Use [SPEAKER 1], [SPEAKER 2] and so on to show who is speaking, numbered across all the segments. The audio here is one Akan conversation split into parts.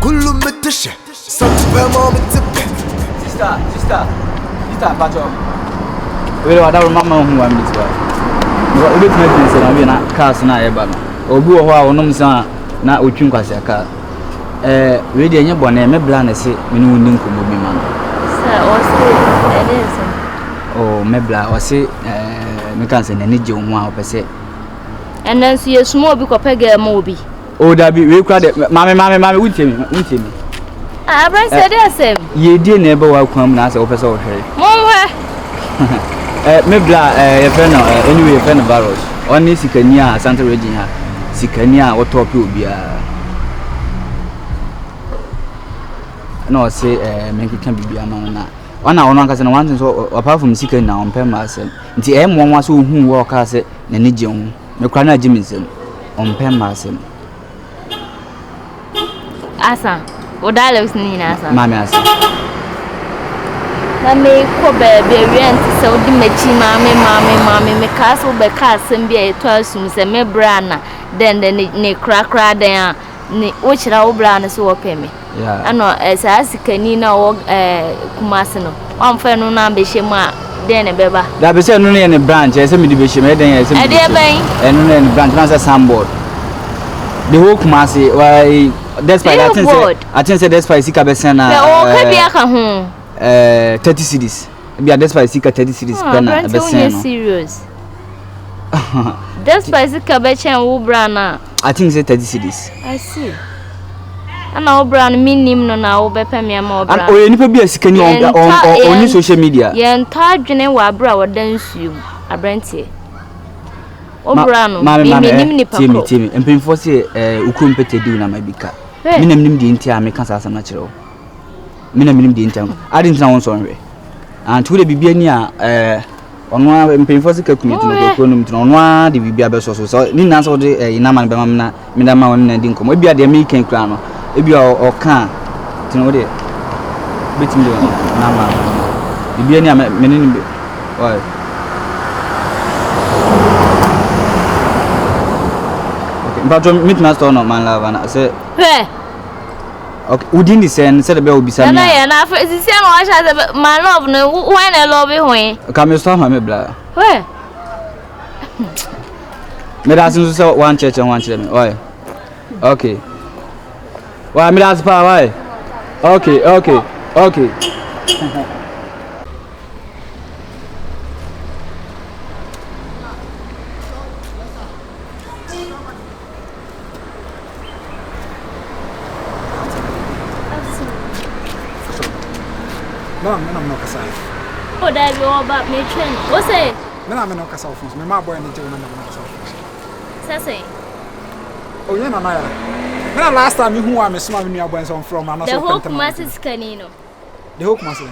[SPEAKER 1] كل متشة صوت بما متبه
[SPEAKER 2] Sister, Pacho. We were our mamma who wanted to go. We met this and we are cars na eba. Obu ho a onom san na otwun kwase aka. We dey nye bone me bla na se me no nim ko bi man.
[SPEAKER 3] Sir, o se edese.
[SPEAKER 2] Oh, me bla o se me kan se na ni je ho a opese.
[SPEAKER 3] And then so you small bi ko pege ma obi.
[SPEAKER 2] Oh, that be we kwa de mame wuntemi.
[SPEAKER 3] Ah, Brian said yes.
[SPEAKER 2] Ye die na ebe wa kwam na se opese o hwe.
[SPEAKER 3] Monwe.
[SPEAKER 2] Me bla ye friend anyway friend Barros. Oni sikani a Santa Regina. Sikani a otope obi a. No say menki kan bibi ama na. Ona ono anka se na one so apart from sikani na on pem asem. Nti mo so hu wo ka se na ni je hu. Me kra na jimisem. On pem asem.
[SPEAKER 3] Asa. O dialogues ni na asa.
[SPEAKER 2] Mami asa.
[SPEAKER 3] Na me ko be rent se odi machi mame me ka so be ka asem bia eto asum se me bra na den ne kra den a ne o kira wo bra na so wo peme.
[SPEAKER 2] Yeah.
[SPEAKER 3] Ano sa asikani na wo kumase no. Amfa no na be hye mu a den ne beba.
[SPEAKER 2] Da be se no ne branch e se me di be hye me den e se me.
[SPEAKER 3] E de ben.
[SPEAKER 2] E no ne branch na se sandboard. The whole kumase why despite I think say despite sika be sen na.
[SPEAKER 3] O ka bia ka ho.
[SPEAKER 2] 30 cities. Bia despite sika 30 cities pena be sen no.
[SPEAKER 3] Serious. Despite sika be chen wo bra na.
[SPEAKER 2] I think say 30 cities.
[SPEAKER 3] I see. Ana wo bra no minim no na wo be pem ma wo bra.
[SPEAKER 2] O ye nipa bia sika ni on social media.
[SPEAKER 3] Ye nta adwene wa bra wo dan suum abrantie. O bra no minim ni pakro.
[SPEAKER 2] Timi empemfo se ukrum pete di na mabika. Minam nim di ntia me kan sasa na kire. Minam nim di ntia. Adi ntina won so nwe. Antu de bibia ni a ono empemfo se ka community no ko no ntina ono a de bibia be so ni na so de ina man be mam na me da ma won na di nkom. Ebia de me kan kura no. Ebia o kan ntina wo de betim de na ma. Bibia ni a me ni be. Oi. But meet master no man lava na say okay within the sen said be obisa me
[SPEAKER 3] na na fa sisi na wa sha my love no why na love hoin
[SPEAKER 2] come you stop me bla me da sin so one church and one church me why okay why me da pa why okay
[SPEAKER 4] No, I'm not kasai.
[SPEAKER 3] Oh, that you about me train. What's it?
[SPEAKER 4] I'm not kasai phones. My boy and the children are not kasai.
[SPEAKER 3] Say.
[SPEAKER 4] Oh, yeah, Naya. When last time you who I'm a small new boy from, I'm not
[SPEAKER 3] the whole masses canino.
[SPEAKER 4] The hook master.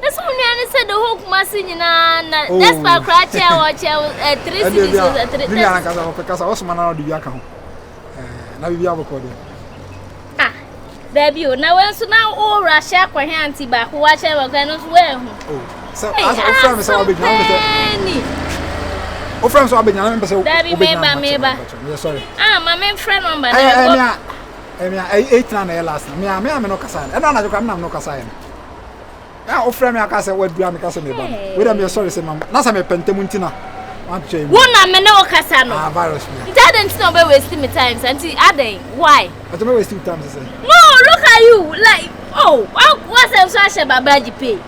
[SPEAKER 3] That's when I said the whole massing in that's my cratch or 3 cities
[SPEAKER 4] because I was man out of the account. Now we have a code.
[SPEAKER 3] Baby, now when so now all Russia kwa hanti ba ko wa che wa kan so we hu.
[SPEAKER 4] Oh, so as a friend me say we be o friend so abenya me say
[SPEAKER 3] me ba.
[SPEAKER 4] Yeah, sorry.
[SPEAKER 3] My main friend number
[SPEAKER 4] na. Me 8 na last. Me no kasa. E na jo na no kasa. Na o friend me aka say we dua me kasa me ba. We dem sorry say mam. Na say me pentem ntina.
[SPEAKER 3] Wona me no kasa no.
[SPEAKER 4] Virus me.
[SPEAKER 3] That didn't no be waste me time auntie Aden. Why?
[SPEAKER 4] I don't waste time say.
[SPEAKER 3] No, look at you. Like, oh, what's the social babaji pay?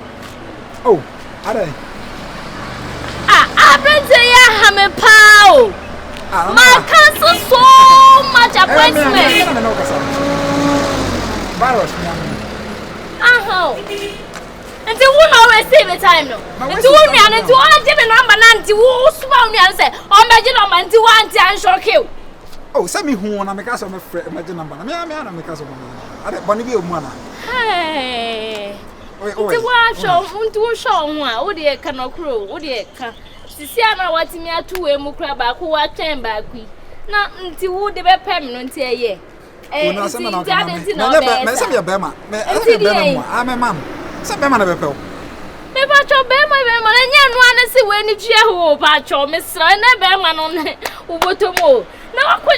[SPEAKER 4] Oh, Aden.
[SPEAKER 3] I bring to ya hame pow. My cancel so much appointment.
[SPEAKER 4] Virus
[SPEAKER 3] me. Until we always save the time no. Until we and until all give a number until we small me and say, oh my number until one and shock you.
[SPEAKER 4] Oh, send me who on a make us of my number. I make us of I don't want to be a woman.
[SPEAKER 3] Hey, show dear cannot crew, oh dear can. Sisiana what me are 2 way more crab back who are 10 back. Not until who the permanent here. I'm
[SPEAKER 4] a man. Some man of a pill.
[SPEAKER 3] Me pacho be my nya no ane se we ni tua ho pacho me sra na be ma no ne ubotomo Na ko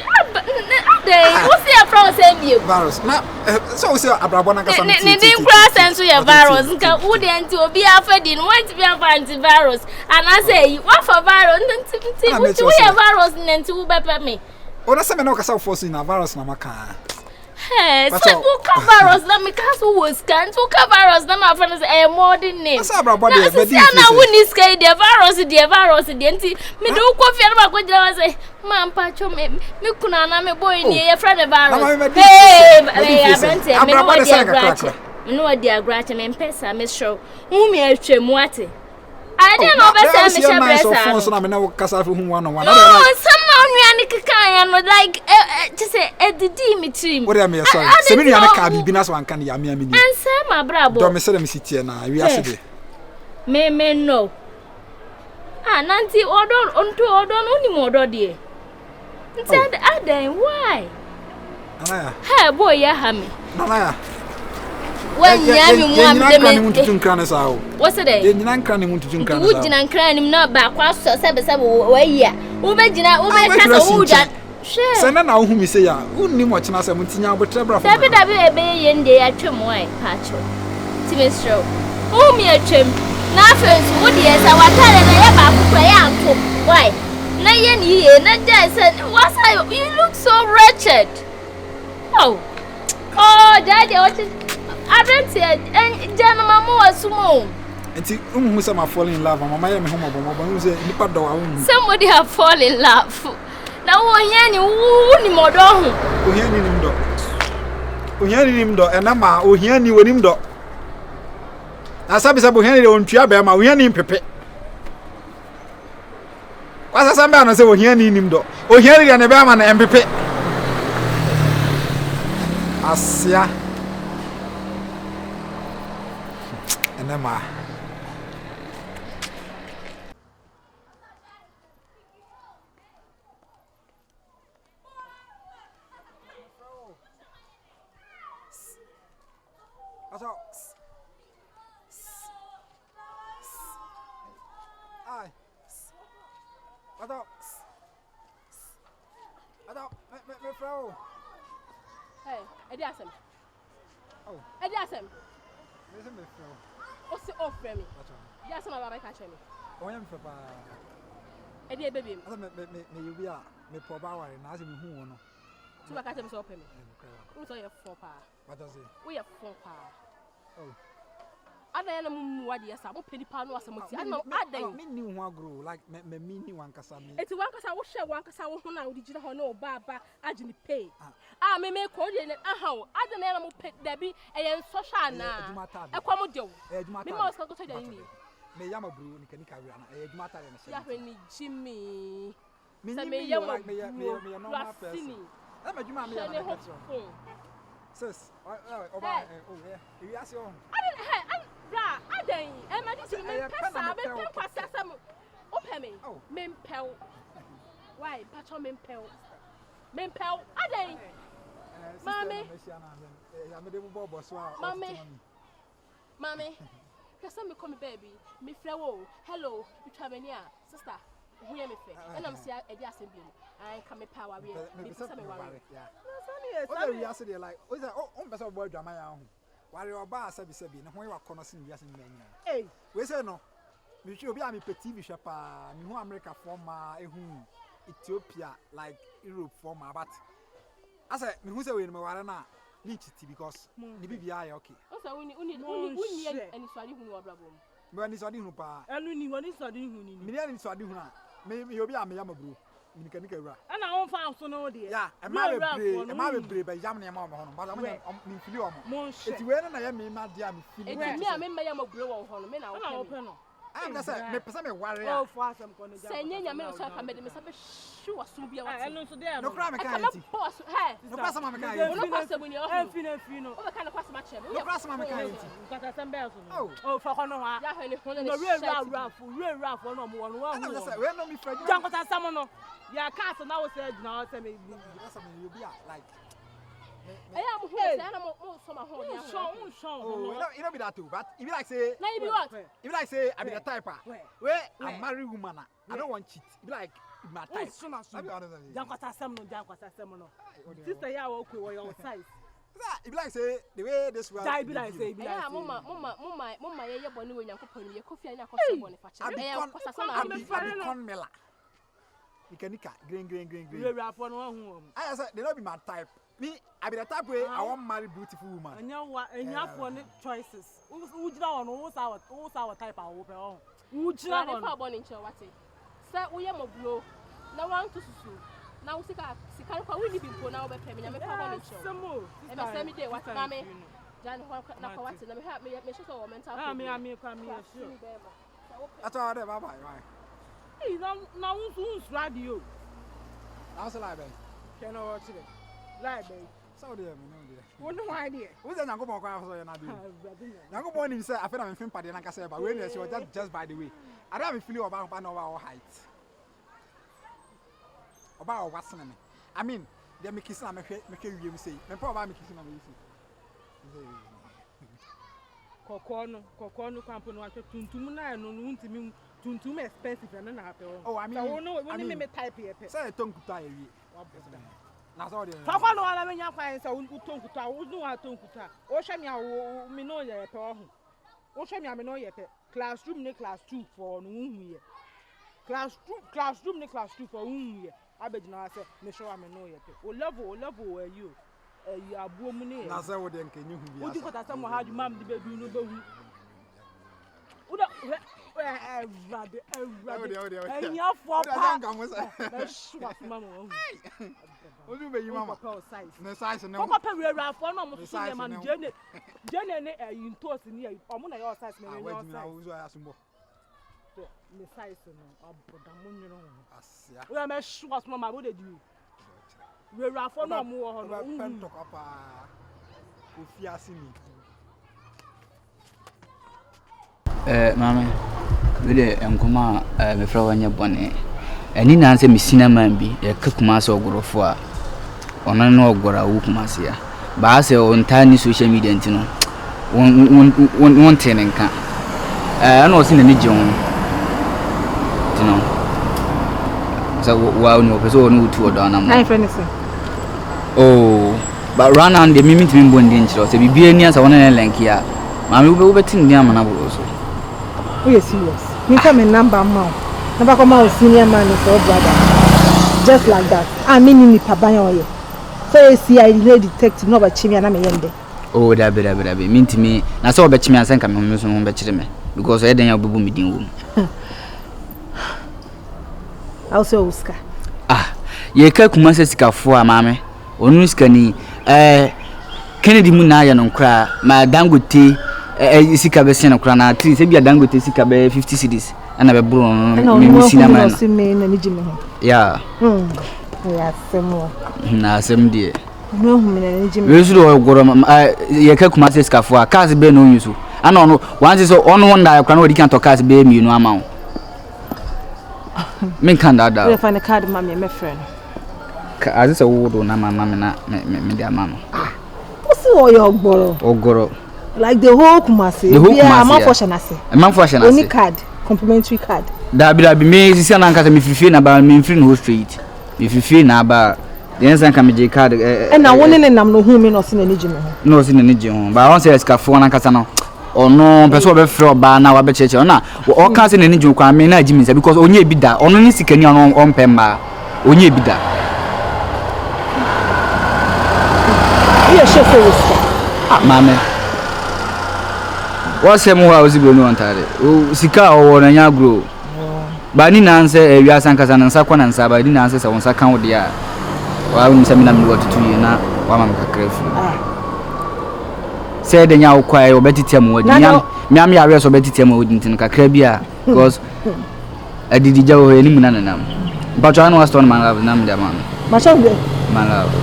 [SPEAKER 3] ade wo see from say me
[SPEAKER 4] virus na so we say abrabo na kasa
[SPEAKER 3] ne din kura sense ya virus nka wo de anti obi afadi no want be antivirus and I say what for virus nti wo ya virus nti wo bepe me
[SPEAKER 4] o na se me na kasa force na virus na maka
[SPEAKER 3] hey so who virus na me cause who was can to virus na my friend say modern name
[SPEAKER 4] asa abrabo de be di
[SPEAKER 3] na wo ni sky the virus de nti me do ko fi na ko jira say man pacho me kuna na me boy ni e friend the virus hey abrante me no di agrache me no di agrache me pesa me show hu me atwemu ate I don't know better me share bresa
[SPEAKER 4] so na me na kasa fi hu one on one
[SPEAKER 3] no some no kika no like just say edidi me trim
[SPEAKER 4] what am I sorry se me nuane ka bibi na so anka ne ya me amini
[SPEAKER 3] ansa ma brabo
[SPEAKER 4] do me se dem sitie na wi asede
[SPEAKER 3] me no nanti odon oni mo odo de nti adan why
[SPEAKER 4] anaya
[SPEAKER 3] hey boy ya ha me
[SPEAKER 4] anaya
[SPEAKER 3] when ya me mu am de me
[SPEAKER 4] tutun krane sa o
[SPEAKER 3] what's that
[SPEAKER 4] ye nyina krane mu tutun krane sa
[SPEAKER 3] wo gina krane nim na ba kwa so sebe wo ya wo be gina wo be kasa wo ja
[SPEAKER 4] se na hu mi se ya unni mo china se mutinya obotre bra fa
[SPEAKER 3] dabi ebe ye nde ya twem wai pacho timestro wo mi atwem na afensu wo de esa watare na ye ba akukura ya anto why na ye ni ye na ja se wasa you look so wretched oh daddy what abrante jana mama wasumo
[SPEAKER 4] enti hu se ma fall in love mama ye me hu mo bo se nipa do wa hu
[SPEAKER 3] somebody have fall in love na wo hia ni wo ni modo hu
[SPEAKER 4] o hia ni nim do o hia ni nim do ena ma o hia ni wonim do asabi sabo hia ni ontua be ma o hia ni pepe kwasa samba no se o hia ni nim do o hia ni ne be ma na empepe asia enema aso ai ado me frau
[SPEAKER 5] hey edi asem
[SPEAKER 4] oh
[SPEAKER 5] edi asem
[SPEAKER 4] me se me frau
[SPEAKER 5] o se offer me edi asem aba ka che me
[SPEAKER 4] o yam fe pa
[SPEAKER 5] edi ebebe me
[SPEAKER 4] asa me yubi a me po ba ware na asa me hu wono
[SPEAKER 5] tu ba ka che me so offer me o so ye fo pa
[SPEAKER 4] what does it
[SPEAKER 5] o ye fo pa
[SPEAKER 4] oh
[SPEAKER 5] ada na mu wadi asa mo pedi pa no asamoti ana ada
[SPEAKER 4] me ni hu agro like me ni wan kasa me
[SPEAKER 5] eti wan kasa wo hwe wan kasa wo ho na wo di gira ho na o baba agini pay me ko de aha o ada na mo pe dabi eyen social na ekwa mo de wo me ma oska ko to de ni
[SPEAKER 4] me yama bro ni kanika wi ana eduma ta ne
[SPEAKER 5] ya hwe ni Jimmy
[SPEAKER 4] me
[SPEAKER 5] me yama
[SPEAKER 4] me no ma person e ma djuma me ya na person sis oba yeah you ask you
[SPEAKER 5] bra adan e ma di me pesa be pen kwasa sam o pe me me mpel why pacho me mpel adan mami ya me de bo bo so a mami kasa me come baby me frewo hello you tramani a sister hu ya me fe and am say e di asem bi I come power we me pesa me worry
[SPEAKER 4] yeah o we ask dey like o say o pesa bo adwama ya hu wari oba asabi ne ho ye wakono sin wiase me nyina we say no me hwe obi a me peti bi hwe pa me hu America forma ehun Ethiopia like Europe forma but asa me hu say we me ware na ni chiti because ni bibia ya okay
[SPEAKER 5] o say uni ani swali hu wa brabo
[SPEAKER 4] me ani swali hu pa
[SPEAKER 6] elu ni woni swali hu ni
[SPEAKER 4] me ani swali hu na me obi a me yama bro ni kanika wura
[SPEAKER 6] ana on fa so no de
[SPEAKER 4] ya e ma be bre be yam ne ma o hono but me fili o mo eti we na ya me ma dia me fili
[SPEAKER 5] eti me a me yama bro wo hono me na o pe
[SPEAKER 6] no
[SPEAKER 4] I'm just say me pesa me ware
[SPEAKER 6] oh for asem ko ne
[SPEAKER 5] say nyanya me so ka me de me sabe shu aso bia wa
[SPEAKER 6] elu so de
[SPEAKER 4] no kra me kan enti no kra sama me kan enti
[SPEAKER 5] no kwasa bu ni o
[SPEAKER 6] fi no
[SPEAKER 5] o be kan kwasa ma chem
[SPEAKER 4] no kra sama me kan enti
[SPEAKER 6] nkata sembe so oh for kono ha
[SPEAKER 5] ya hwe ni hono
[SPEAKER 6] no re fo no mo wonu wa
[SPEAKER 4] I'm just say we no me fra
[SPEAKER 6] jan nkata sam no ya cast na wo say na wo say me
[SPEAKER 4] you be like
[SPEAKER 5] am who say na mo so ma ho dia
[SPEAKER 6] oh
[SPEAKER 4] you know be that too but if you like say
[SPEAKER 5] na you be what
[SPEAKER 4] if you like say I be the type we I marry woman I don't want cheat be like my type.
[SPEAKER 6] Sister, yeah, okay, what your size?
[SPEAKER 4] It be like say the way this one.
[SPEAKER 6] Die be like say,
[SPEAKER 5] yeah, mama, yeah, bonny when you could your coffee and your coffee bonny for
[SPEAKER 4] I'm Mela. Nika, green.
[SPEAKER 6] you are for no home.
[SPEAKER 4] I said they don't be my type. Me, I be the type way I want marry beautiful woman.
[SPEAKER 6] And you have one choices. Who's down? Who's our type? I hope. Who's
[SPEAKER 5] not for bonny chill? What it? Sir, we am a blow. Now want to sue. Now, Sika, we live in Pona, but I'm a bonny chill. Some more. And I send me there. What, mammy? Jan, what, let me help me, make sure I'm mental.
[SPEAKER 6] I'm come here.
[SPEAKER 4] That's all there, bye bye.
[SPEAKER 6] Hey, now who's radio?
[SPEAKER 4] How's the library?
[SPEAKER 6] Can I watch it? Library.
[SPEAKER 4] So dear,
[SPEAKER 6] no idea.
[SPEAKER 4] Who's an uncle? Uncle Boy himself, I feel I'm in party, like I said, but when you were just by the way, I don't have a feeling about our height. About what's name. I mean, they make kiss and make you say, and probably make kissing on
[SPEAKER 6] Cocono company, Tuntumuna, and Tuntum expensive and then after.
[SPEAKER 4] Oh, I mean,
[SPEAKER 6] I mean, type here.
[SPEAKER 4] Say a tongue to tie. That's all.
[SPEAKER 6] Papa, I mean, your clients are who tongue to tie, who know how to cut. Oceania, me know your poem. Oceania, me know your classroom, class 2 for whom year. Classroom, class 2 for whom year. I bet now I said, me sure I know your O level where you. You are woman.
[SPEAKER 4] That's what they can you.
[SPEAKER 6] What you got someone had your mum to be doing no. And your father, Mamma.
[SPEAKER 4] What do you mean, Mamma? The size and no
[SPEAKER 6] man, Jenny, you toss in here. I'm on your size, man. The size of the well, I'm sure Mamma would do. We're off for no more.
[SPEAKER 2] Mama, with a Nkuma, my friend, bonnet. And in answer, Miss Cinnamon be a cook mass or Gorofoa. On an ogre, Wukumasia. But I say on tiny social media, you know. One tenant can. I know seen any John. You know. So, while no person to a donor. Oh, but run on the mimic in Bondinch, so be near someone in Lankia. Mammy will be betting them and also.
[SPEAKER 7] We are serious. You come in number mount. Never come out senior man is your brother. Just like that. I mean in the Pabayo. So you see, I lay detective no but Chimmy and I'm a
[SPEAKER 2] oh, that be mean to me. I saw bet me and send coming home better me because I didn't have a meeting room.
[SPEAKER 7] Also, Oscar.
[SPEAKER 2] Ah, ye can't come as a for mammy. Onuscani, Kennedy Munaya non cry, my dangote. Sika be sena krana tri se bia dangote sika be 50 cedis ana be bro no me cinema yeah
[SPEAKER 7] yeah semo
[SPEAKER 2] na sem die
[SPEAKER 7] no hu me na nijime
[SPEAKER 2] we should ogoro ye ka kuma se sika fo cars be no yusu ana ono one so ono wonder krana odi kan to cars be mi no ama men kan da
[SPEAKER 7] we find a card mama me friend
[SPEAKER 2] ka azise wo do na mama me na me dia mama
[SPEAKER 7] what's your ogoro like the whole Kumasi. Yeah, I'm for Shanase.
[SPEAKER 2] I'm for Shanase.
[SPEAKER 7] Only card, complimentary card.
[SPEAKER 2] That be me. This is not me. If you feel about me, free no street. If you feel about the answer can be card.
[SPEAKER 7] And I want to know no home no sin any gym.
[SPEAKER 2] No sin any gym. But I want to say it's for na kasano. Or no, person be free ba na wa be church. Or na all can't sin any gym. Kwa me na gym because onye bi da. Ono ni sikeni on pemba. Onye bi da.
[SPEAKER 7] Yeah, chef is.
[SPEAKER 2] Ah, mama. What's the more house you go on tare? Sika or na nya grow. Ba ni na nse ewia sankasa na nsa kwa na nsa ba ni na nse se wonsa kan wo dia. Wa won sami na mi what to you na wa mam kakra fu. Say de nya wo kwai obetitia mu wadi nya mi am ya we so obetitia mu wadi ntin kakra bia because adidi jawo he ni mu na nanam. But you know what stone man love nam dia man.
[SPEAKER 7] Machangwe.
[SPEAKER 2] Man love.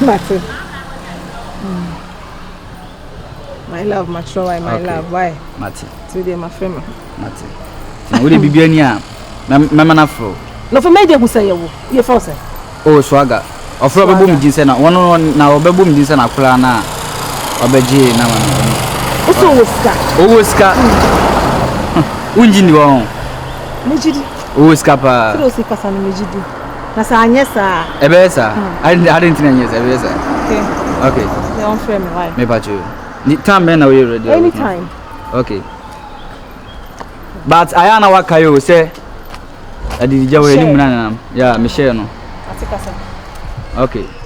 [SPEAKER 7] Mate. My love, my show, my love. Why?
[SPEAKER 2] Mate.
[SPEAKER 7] Today, my friend.
[SPEAKER 2] Mate. Now, we be bien here. Mama na fro.
[SPEAKER 7] No for me, they will say you force.
[SPEAKER 2] Oh, swagger. Of rubber boom jinsen. One na rubber boom jinsen na kula na. Obeji na man.
[SPEAKER 7] Also, Oscar.
[SPEAKER 2] Oh, Oscar. Unji ni wao.
[SPEAKER 7] Mejidi.
[SPEAKER 2] O skapa.
[SPEAKER 7] So si kasa no mejidi. Na sa anye sa.
[SPEAKER 2] Ebe sa. I didn't know yes, ebe sa. Okay.
[SPEAKER 7] They on frame why?
[SPEAKER 2] Me pa you. Ni time ben na we ready.
[SPEAKER 7] Anytime.
[SPEAKER 2] Okay. But I na waka yo say adidija we ni munana. Yeah, me share no.
[SPEAKER 7] Atikasa.
[SPEAKER 2] Okay.